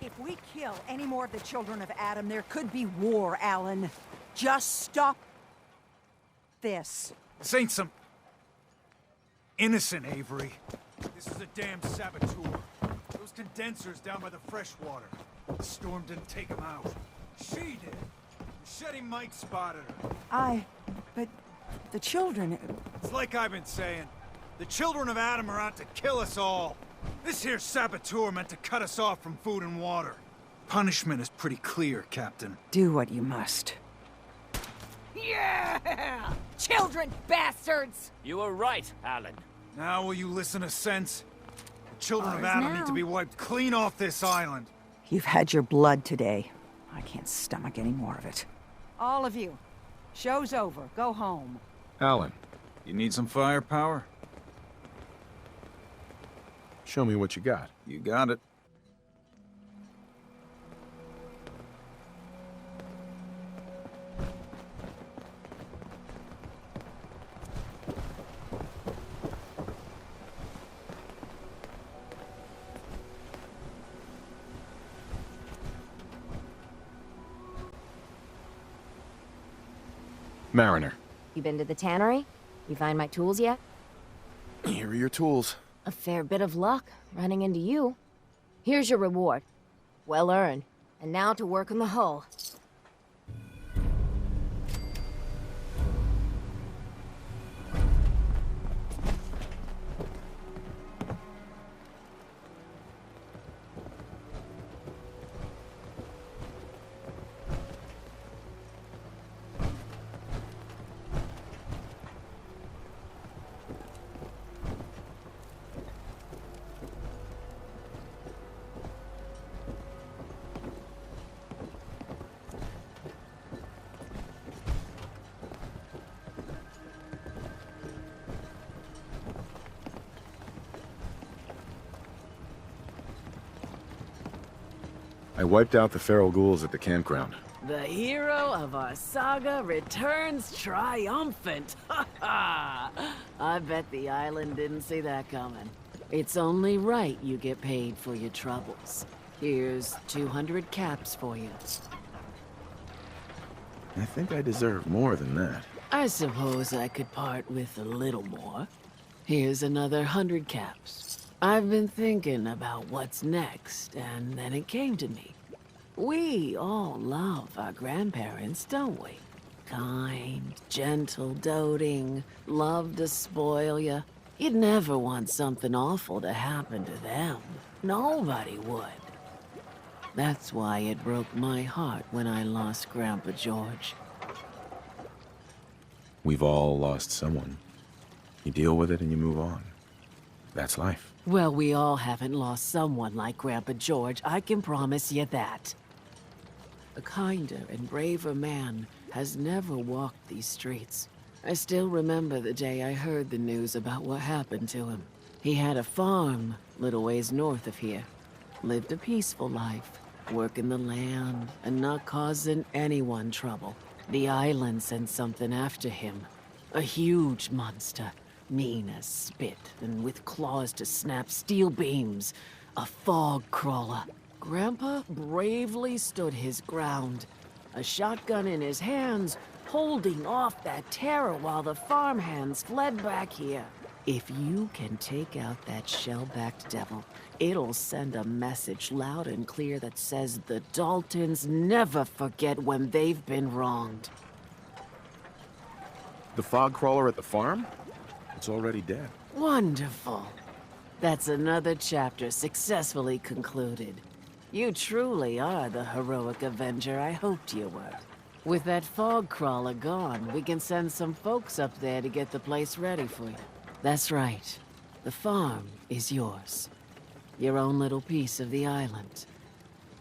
If we kill any more of the children of Adam, there could be war, Alan. Just stop this. This ain't some innocent, Avery. This is a damn saboteur. Those condensers down by the freshwater. The storm didn't take them out. She did. Machete Mike spotted her. But the children... It's like I've been saying. The children of Adam are out to kill us all. This here saboteur meant to cut us off from food and water. Punishment is pretty clear, Captain. Do what you must. Yeah! Children, bastards! You were right, Alan. Now will you listen to sense? The children of Ours Adam now. need to be wiped clean off this island. You've had your blood today. I can't stomach any more of it. All of you. Show's over. Go home. Alan, You need some firepower? show me what you got. You got it. Mariner, You been to the tannery? You find my tools yet? here are your tools. A fair bit of luck running into you. Here's your reward. Well earned. And now to work on the hull. I wiped out the feral ghouls at the campground. The hero of our saga returns triumphant. Ha ha! I bet the island didn't see that coming. It's only right you get paid for your troubles. Here's 200 caps for you. I think I deserve more than that. I suppose I could part with a little more. Here's another 100 caps. I've been thinking about what's next, and then it came to me. We all love our grandparents, don't we? Kind, gentle, doting, love to spoil you. You'd never want something awful to happen to them. Nobody would. That's why it broke my heart when I lost Grandpa George. We've all lost someone. You deal with it and you move on. That's life. Well, we all haven't lost someone like Grandpa George, I can promise you that. A kinder and braver man has never walked these streets. I still remember the day I heard the news about what happened to him. He had a farm little ways north of here. Lived a peaceful life, working the land and not causing anyone trouble. The island sent something after him. A huge monster. Mean as spit, and with claws to snap steel beams. A fog crawler. Grandpa bravely stood his ground. A shotgun in his hands, holding off that terror while the farmhands fled back here. If you can take out that shell-backed devil, it'll send a message loud and clear that says the Daltons never forget when they've been wronged. The fog crawler at the farm? It's already dead. Wonderful. That's another chapter successfully concluded. You truly are the heroic Avenger I hoped you were. With that fog crawler gone, we can send some folks up there to get the place ready for you. That's right. The farm is yours. Your own little piece of the island.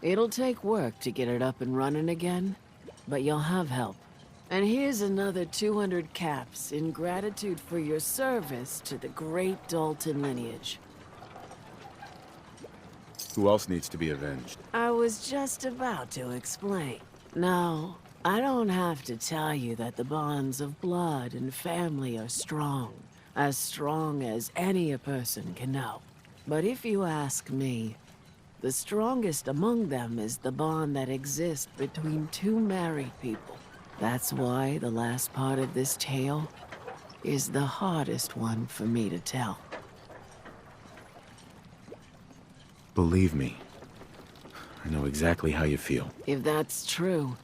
It'll take work to get it up and running again, but you'll have help. And here's another 200 caps in gratitude for your service to the great Dalton lineage. Who else needs to be avenged? I was just about to explain. Now, I don't have to tell you that the bonds of blood and family are strong as any a person can know. But if you ask me, The strongest among them is the bond that exists between two married people. That's why the last part of this tale is the hardest one for me to tell. Believe me, I know exactly how you feel. If that's true,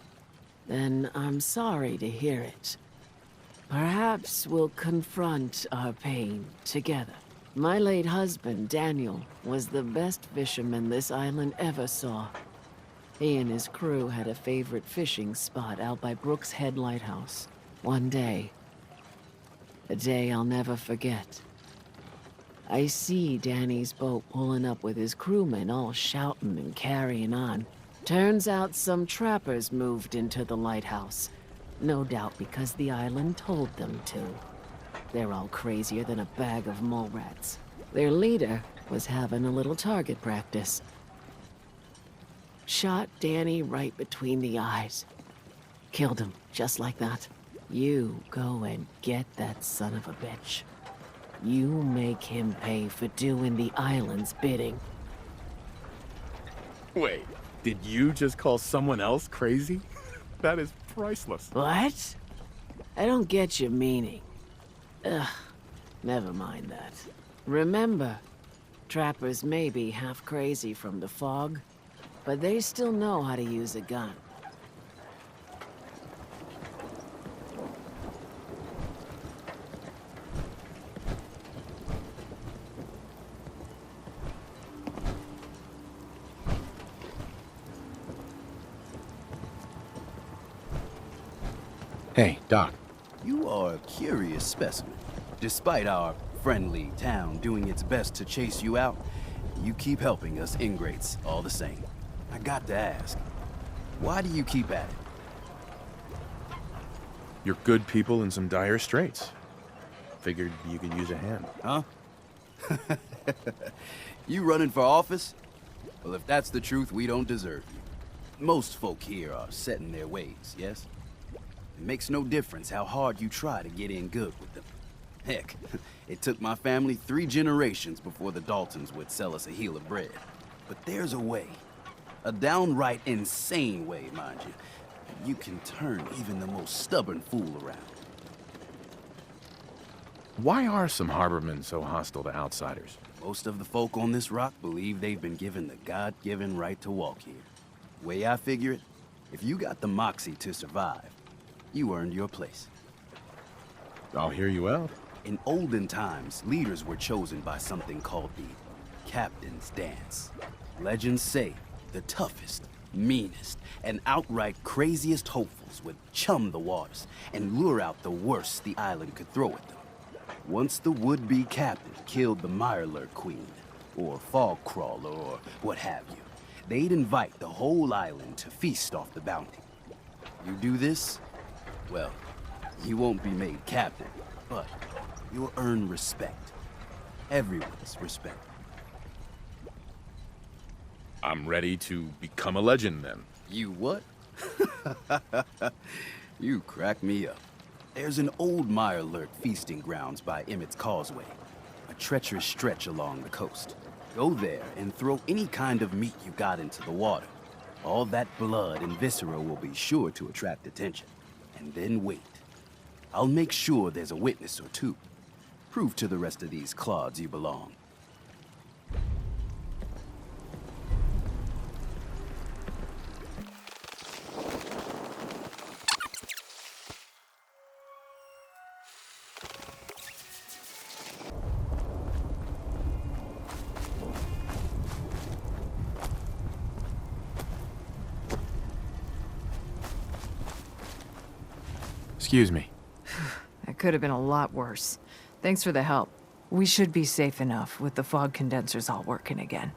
then I'm sorry to hear it. Perhaps we'll confront our pain together. My late husband, Daniel, was the best fisherman this island ever saw. He and his crew had a favorite fishing spot out by Brooks Head Lighthouse. One day, a day I'll never forget, I see Danny's boat pulling up with his crewmen all shouting and carrying on. Turns out some trappers moved into the lighthouse. No doubt because the island told them to. They're all crazier than a bag of mole rats. Their leader was having a little target practice. Shot Danny right between the eyes. Killed him, just like that. You go and get that son of a bitch. You make him pay for doing the island's bidding. Wait, did you just call someone else crazy? That is priceless. What? I don't get your meaning. Ugh, never mind that. Remember, trappers may be half crazy from the fog, but they still know how to use a gun. Hey, Doc. You are a curious specimen. Despite our friendly town doing its best to chase you out, you keep helping us ingrates all the same. I got to ask, why do you keep at it? You're good people in some dire straits. Figured you could use a hand. Huh? You running for office? Well, if that's the truth, we don't deserve you. Most folk here are set in their ways, yes? It makes no difference how hard you try to get in good with them. Heck, it took my family 3 generations before the Daltons would sell us a heel of bread. But there's a way. A downright insane way, mind you. You can turn even the most stubborn fool around. Why are some harbormen so hostile to outsiders? Most of the folk on this rock believe they've been given the God-given right to walk here. Way I figure it, if you got the moxie to survive, you earned your place. I'll hear you out. In olden times, leaders were chosen by something called the Captain's Dance. Legends say the toughest, meanest, and outright craziest hopefuls would chum the waters and lure out the worst the island could throw at them. Once the would-be captain killed the Mirelurk Queen, or Fog Crawler, or what have you, they'd invite the whole island to feast off the bounty. You do this, well, you won't be made captain, but you'll earn respect. Everyone's respect. I'm ready to become a legend then. You what? You crack me up. There's an old Mirelurk feasting grounds by Emmett's Causeway, a treacherous stretch along the coast. Go there and throw any kind of meat you got into the water. All that blood and viscera will be sure to attract attention. And then wait. I'll make sure there's a witness or two. Prove to the rest of these clods you belong. Excuse me. That could have been a lot worse. Thanks for the help. We should be safe enough with the fog condensers all working again.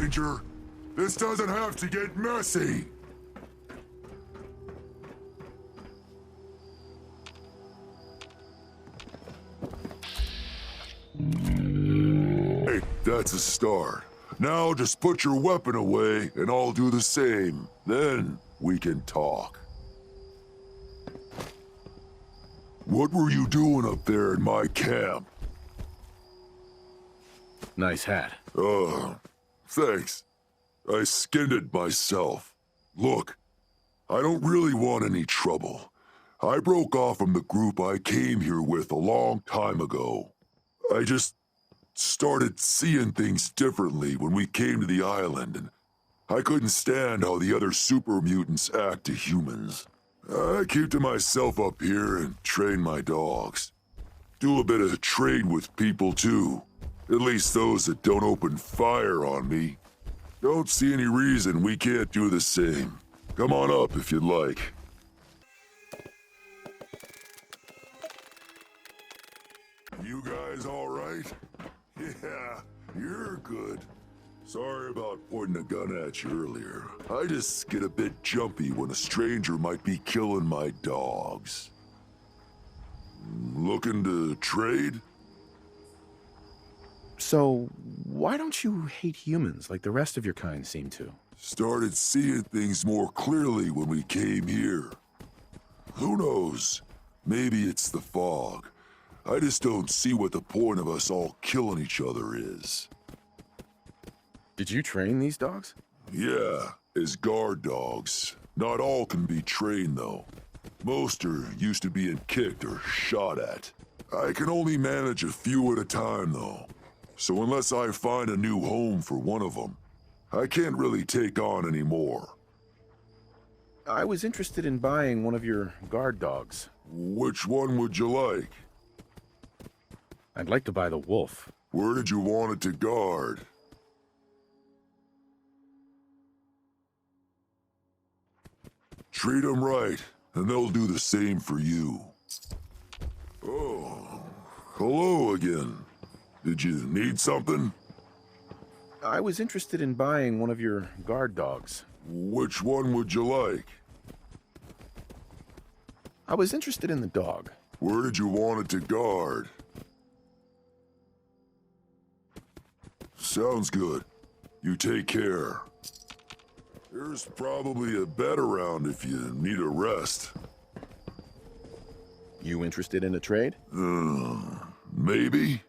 stranger. This doesn't have to get messy. Hey, that's a start. Now just put your weapon away and I'll do the same. Then we can talk. What were you doing up there in my camp? Nice hat. Thanks. I skinned it myself. Look, I don't really want any trouble. I broke off from the group I came here with a long time ago. I just started seeing things differently when we came to the island, and I couldn't stand how the other super mutants act to humans. I keep to myself up here and train my dogs. Do a bit of trade with people too. At least those that don't open fire on me. Don't see any reason we can't do the same. Come on up if you'd like. You guys all right? Yeah, you're good. Sorry about pointing a gun at you earlier. I just get a bit jumpy when a stranger might be killing my dogs. Looking to trade? So, why don't you hate humans like the rest of your kind seem to? Started seeing things more clearly when we came here. Who knows? Maybe it's the fog. I just don't see what the point of us all killing each other is. Did you train these dogs? Yeah, as guard dogs. Not all can be trained, though. Most are used to being kicked or shot at. I can only manage a few at a time, though. So unless I find a new home for one of them, I can't really take on any more. I was interested in buying one of your guard dogs. Which one would you like? I'd like to buy the wolf. Where did you want it to guard? Treat them right, and they'll do the same for you. Oh, hello again. Did you need something? I was interested in buying one of your guard dogs. Which one would you like? I was interested in the dog. Where did you want it to guard? Sounds good. You take care. There's probably a bed around if you need a rest. You interested in a trade? Maybe?